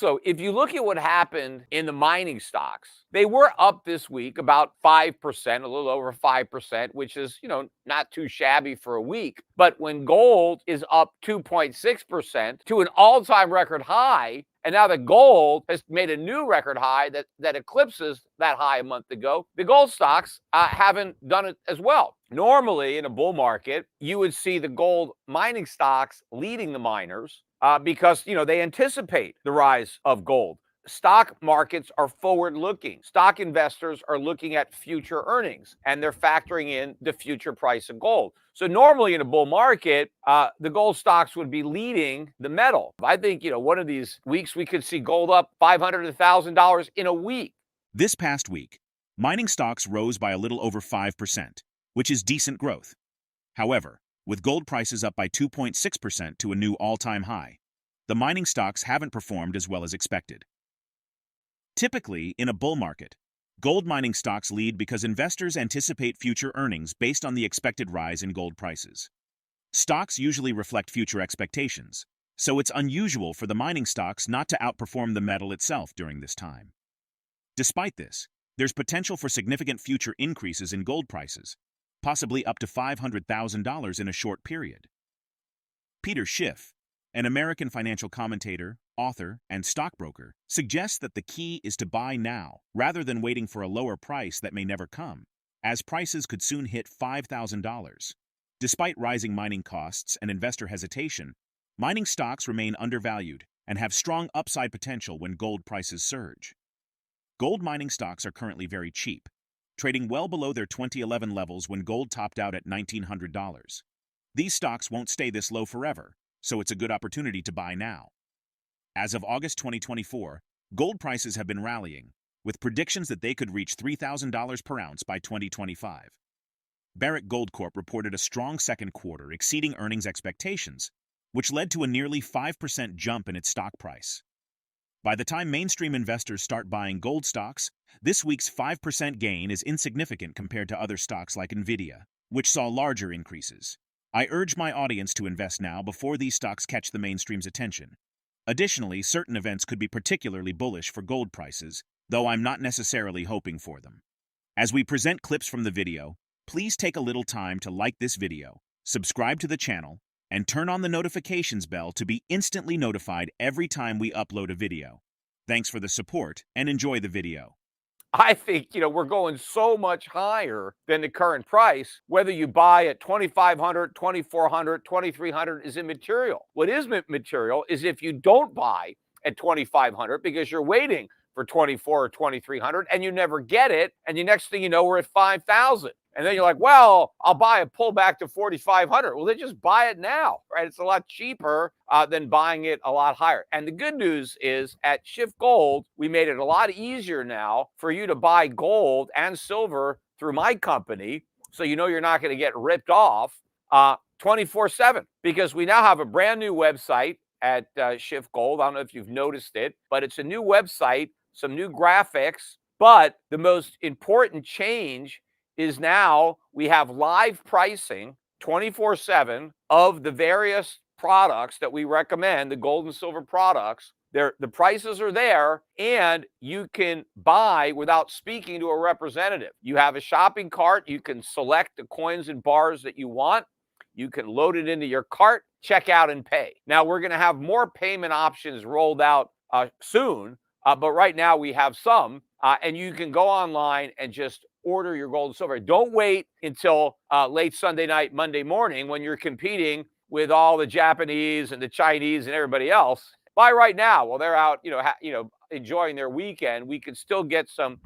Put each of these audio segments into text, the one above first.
So if you look at what happened in the mining stocks, they were up this week about 5%, a little over 5%, which is, not too shabby for a week. But when gold is up 2.6% to an all-time record high, and now the gold has made a new record high that eclipses that high a month ago, the gold stocks haven't done it as well. Normally, in a bull market, you would see the gold mining stocks leading the miners because they anticipate the rise of gold. Stock markets are forward looking. Stock investors are looking at future earnings and they're factoring in the future price of gold. So normally in a bull market, the gold stocks would be leading the metal. I think, one of these weeks we could see gold up $500 to $1,000 in a week. This past week, mining stocks rose by a little over 5%, which is decent growth. However, with gold prices up by 2.6% to a new all-time high, the mining stocks haven't performed as well as expected. Typically, in a bull market, gold mining stocks lead because investors anticipate future earnings based on the expected rise in gold prices. Stocks usually reflect future expectations, so it's unusual for the mining stocks not to outperform the metal itself during this time. Despite this, there's potential for significant future increases in gold prices, possibly up to $500,000 in a short period. Peter Schiff, an American financial commentator, author, and stockbroker, suggests that the key is to buy now rather than waiting for a lower price that may never come, as prices could soon hit $5,000. Despite rising mining costs and investor hesitation, mining stocks remain undervalued and have strong upside potential when gold prices surge. Gold mining stocks are currently very cheap, trading well below their 2011 levels when gold topped out at $1,900. These stocks won't stay this low forever, so it's a good opportunity to buy now. As of August 2024, gold prices have been rallying, with predictions that they could reach $3,000 per ounce by 2025. Barrick Gold Corp reported a strong second quarter exceeding earnings expectations, which led to a nearly 5% jump in its stock price. By the time mainstream investors start buying gold stocks, this week's 5% gain is insignificant compared to other stocks like Nvidia, which saw larger increases. I urge my audience to invest now before these stocks catch the mainstream's attention. Additionally, certain events could be particularly bullish for gold prices, though I'm not necessarily hoping for them. As we present clips from the video, please take a little time to like this video, subscribe to the channel, and turn on the notifications bell to be instantly notified every time we upload a video. Thanks for the support and enjoy the video. I think, we're going so much higher than the current price. Whether you buy at 2,500, 2,400, 2,300 is immaterial. What is material is if you don't buy at 2,500 because you're waiting for 24 or 2,300 and you never get it. And the next thing you know, we're at 5,000. And then you're like, well, I'll buy a pullback to 4,500. Well, then just buy it now, right? It's a lot cheaper than buying it a lot higher. And the good news is at Schiff Gold, we made it a lot easier now for you to buy gold and silver through my company. So you're not going to get ripped off 24/7 because we now have a brand new website at Schiff Gold. I don't know if you've noticed it, but it's a new website, some new graphics. But the most important change is now we have live pricing 24/7 of the various products that we recommend, the gold and silver products. The prices are there, and you can buy without speaking to a representative. You have a shopping cart. You can select the coins and bars that you want. You can load it into your cart, check out, and pay. Now, we're going to have more payment options rolled out soon, but right now we have some, and you can go online and just order your gold and silver. Don't wait until late Sunday night, Monday morning when you're competing with all the Japanese and the Chinese and everybody else. Buy right now while they're out, enjoying their weekend. We can still get some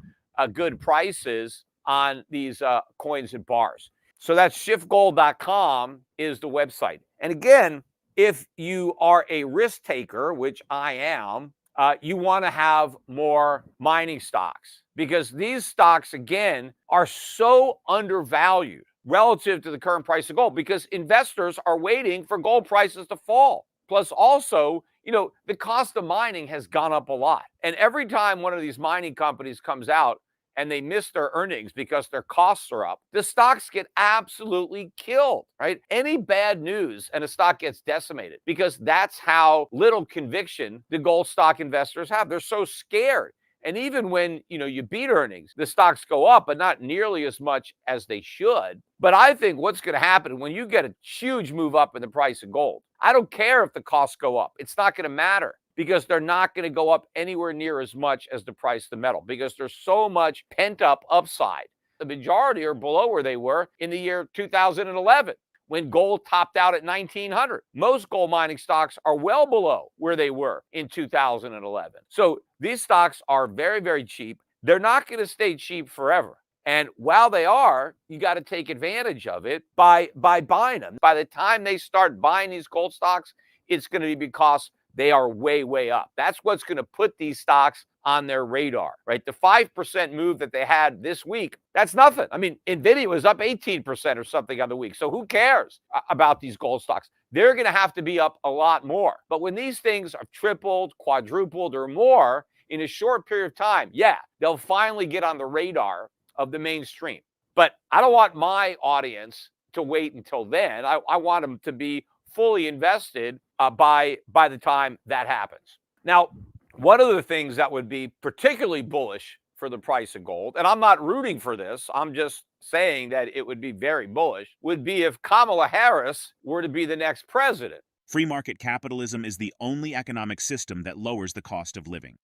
good prices on these coins and bars. So that's schiffgold.com is the website. And again, if you are a risk taker, which I am, you want to have more mining stocks because these stocks, again, are so undervalued relative to the current price of gold because investors are waiting for gold prices to fall. Plus, also, the cost of mining has gone up a lot. And every time one of these mining companies comes out and they miss their earnings because their costs are up, the stocks get absolutely killed, right? Any bad news and a stock gets decimated because that's how little conviction the gold stock investors have. They're so scared. And even when, you beat earnings, the stocks go up, but not nearly as much as they should. But I think what's going to happen when you get a huge move up in the price of gold, I don't care if the costs go up. It's not going to matter because they're not going to go up anywhere near as much as the price of the metal because there's so much pent up upside. The majority are below where they were in the year 2011. When gold topped out at 1900. Most gold mining stocks are well below where they were in 2011. So these stocks are very, very cheap. They're not going to stay cheap forever. And while they are, you got to take advantage of it by buying them. By the time they start buying these gold stocks, it's going to be because they are way, way up. That's what's going to put these stocks on their radar, right? The 5% move that they had this week, that's nothing. I mean, NVIDIA was up 18% or something on the week. So who cares about these gold stocks? They're going to have to be up a lot more. But when these things are tripled, quadrupled, or more in a short period of time, yeah, they'll finally get on the radar of the mainstream. But I don't want my audience to wait until then. I want them to be fully invested by the time that happens. Now, one of the things that would be particularly bullish for the price of gold, and I'm not rooting for this, I'm just saying that it would be very bullish, would be if Kamala Harris were to be the next president. Free market capitalism is the only economic system that lowers the cost of living.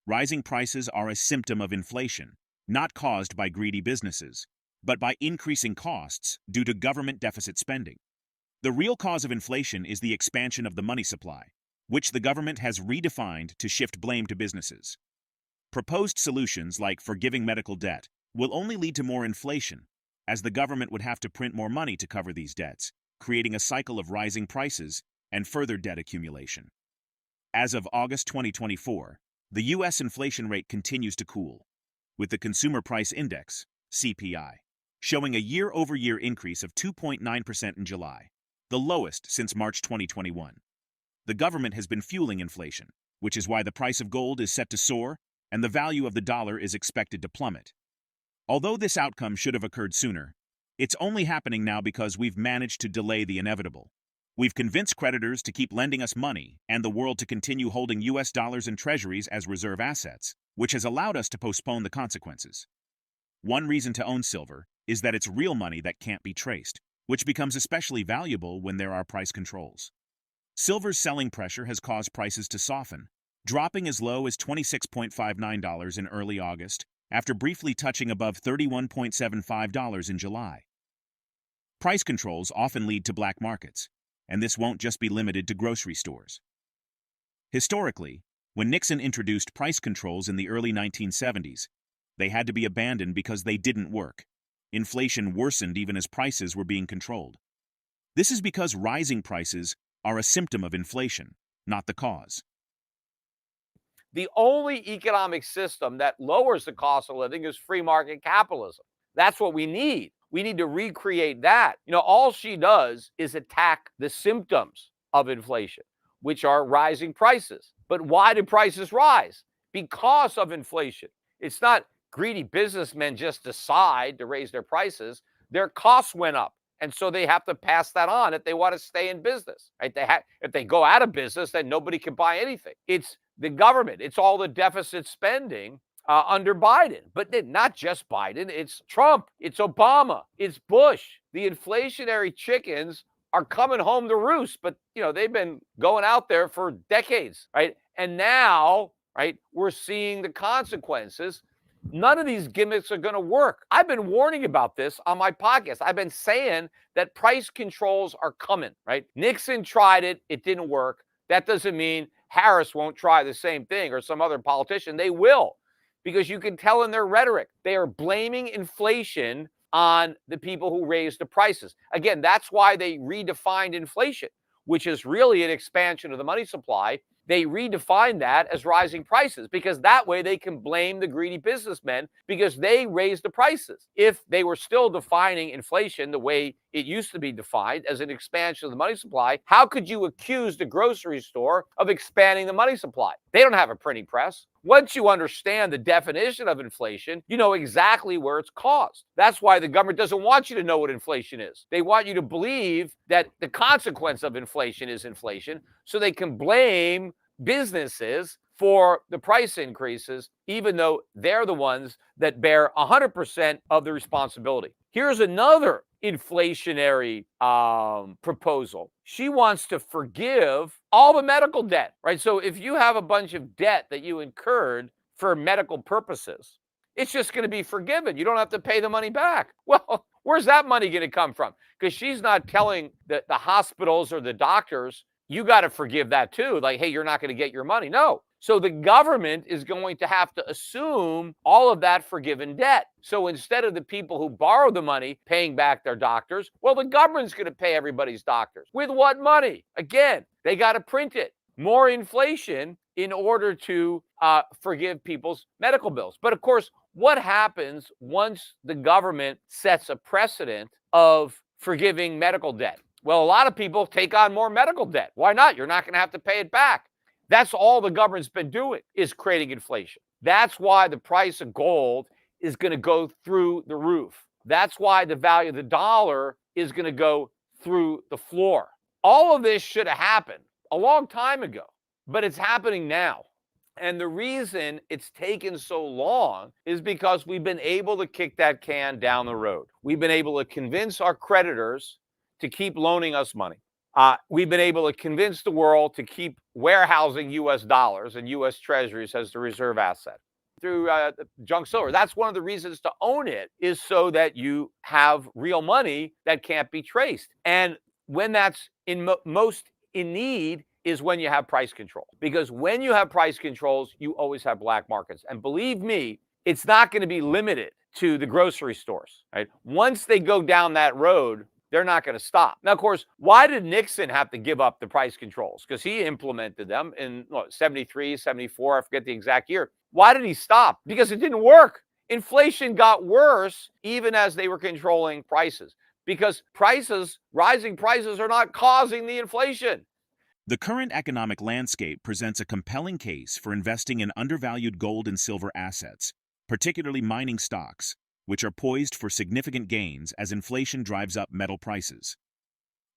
Rising prices are a symptom of inflation, not caused by greedy businesses, but by increasing costs due to government deficit spending. The real cause of inflation is the expansion of the money supply, which the government has redefined to shift blame to businesses. Proposed solutions like forgiving medical debt will only lead to more inflation, as the government would have to print more money to cover these debts, creating a cycle of rising prices and further debt accumulation. As of August 2024, the U.S. inflation rate continues to cool, with the Consumer Price Index, CPI, showing a year-over-year increase of 2.9% in July, the lowest since March 2021. The government has been fueling inflation, which is why the price of gold is set to soar and the value of the dollar is expected to plummet. Although this outcome should have occurred sooner, it's only happening now because we've managed to delay the inevitable. We've convinced creditors to keep lending us money and the world to continue holding U.S. dollars and treasuries as reserve assets, which has allowed us to postpone the consequences. One reason to own silver is that it's real money that can't be traced, which becomes especially valuable when there are price controls. Silver's selling pressure has caused prices to soften, dropping as low as $26.59 in early August, after briefly touching above $31.75 in July. Price controls often lead to black markets, and this won't just be limited to grocery stores. Historically, when Nixon introduced price controls in the early 1970s, they had to be abandoned because they didn't work. Inflation worsened even as prices were being controlled. This is because rising prices are a symptom of inflation, not the cause. The only economic system that lowers the cost of living is free market capitalism. That's what we need. We need to recreate that. All she does is attack the symptoms of inflation, which are rising prices. But why do prices rise? Because of inflation. It's not greedy businessmen just decide to raise their prices. Their costs went up. And so they have to pass that on if they want to stay in business. Right? If they go out of business, then nobody can buy anything. It's the government. It's all the deficit spending under Biden. But not just Biden. It's Trump. It's Obama. It's Bush. The inflationary chickens are coming home to roost. But, they've been going out there for decades. Right? And now, right, we're seeing the consequences. None of these gimmicks are going to work. I've been warning about this on my podcast. I've been saying that price controls are coming, right? Nixon tried it. It didn't work. That doesn't mean Harris won't try the same thing or some other politician. They will, because you can tell in their rhetoric, they are blaming inflation on the people who raised the prices. Again, that's why they redefined inflation, which is really an expansion of the money supply. They redefine that as rising prices because that way they can blame the greedy businessmen because they raised the prices. If they were still defining inflation the way It used to be defined as an expansion of the money supply. How could you accuse the grocery store of expanding the money supply? They don't have a printing press. Once you understand the definition of inflation, you know exactly where it's caused. That's why the government doesn't want you to know what inflation is. They want you to believe that the consequence of inflation is inflation, so they can blame businesses for the price increases, even though they're the ones that bear 100% of the responsibility. Here's another inflationary proposal. She wants to forgive all the medical debt, right? So if you have a bunch of debt that you incurred for medical purposes, it's just going to be forgiven. You don't have to pay the money back. Well, where's that money going to come from? Because she's not telling the hospitals or the doctors, you got to forgive that too. Like, hey, you're not going to get your money. No. So the government is going to have to assume all of that forgiven debt. So instead of the people who borrow the money paying back their doctors, well, the government's going to pay everybody's doctors. With what money? Again, they got to print it. More inflation in order to forgive people's medical bills. But of course, what happens once the government sets a precedent of forgiving medical debt? Well, a lot of people take on more medical debt. Why not? You're not going to have to pay it back. That's all the government's been doing, is creating inflation. That's why the price of gold is going to go through the roof. That's why the value of the dollar is going to go through the floor. All of this should have happened a long time ago, but it's happening now. And the reason it's taken so long is because we've been able to kick that can down the road. We've been able to convince our creditors to keep loaning us money. We've been able to convince the world to keep warehousing U.S. dollars and U.S. treasuries as the reserve asset through junk silver. That's one of the reasons to own it, is so that you have real money that can't be traced. And when that's most in need is when you have price control. Because when you have price controls, you always have black markets. And believe me, it's not going to be limited to the grocery stores, right? Once they go down that road, they're not going to stop. Now, of course, why did Nixon have to give up the price controls? Because he implemented them in 73, 74, I forget the exact year. Why did he stop? Because it didn't work. Inflation got worse even as they were controlling prices, because rising prices are not causing the inflation. The current economic landscape presents a compelling case for investing in undervalued gold and silver assets, particularly mining stocks, which are poised for significant gains as inflation drives up metal prices.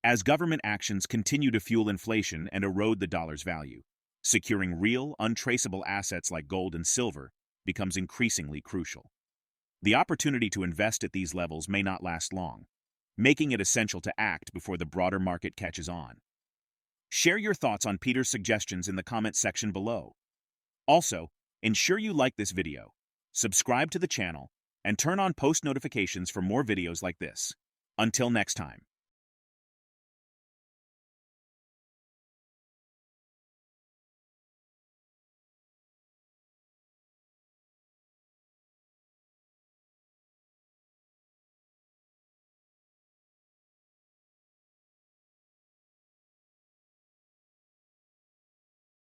As government actions continue to fuel inflation and erode the dollar's value, securing real, untraceable assets like gold and silver becomes increasingly crucial. The opportunity to invest at these levels may not last long, making it essential to act before the broader market catches on. Share your thoughts on Peter's suggestions in the comments section below. Also, ensure you like this video, subscribe to the channel, and turn on post notifications for more videos like this. Until next time.